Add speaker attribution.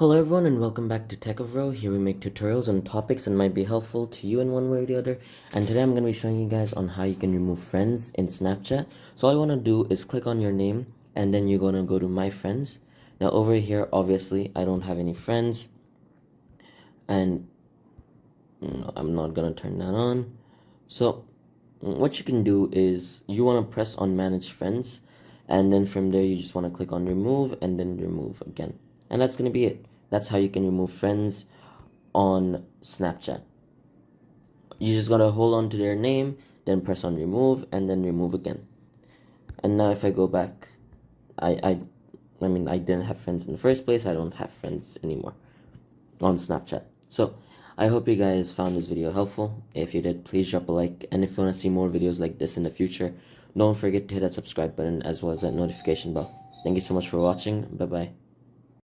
Speaker 1: Hello everyone and welcome back to Techavro. Here we make tutorials on topics that might be helpful to you in one way or the other. And today I'm going to be showing you guys on how you can remove friends in Snapchat. So all you want to do is click on your name and then you're going to go to My Friends. Now over here, obviously, I don't have any friends. And I'm not going to turn that on. So what you can do is you want to press on Manage Friends. And then from there, you just want to click on Remove and then Remove again. And that's going to be it. That's how you can remove friends on Snapchat. You just gotta hold on to their name, then press on remove, and then remove again. And now if I go back, I didn't have friends in the first place. I don't have friends anymore on Snapchat. So I hope you guys found this video helpful. If you did, please drop a like. And if you want to see more videos like this in the future, don't forget to hit that subscribe button as well as that notification bell. Thank you so much for watching. Bye bye.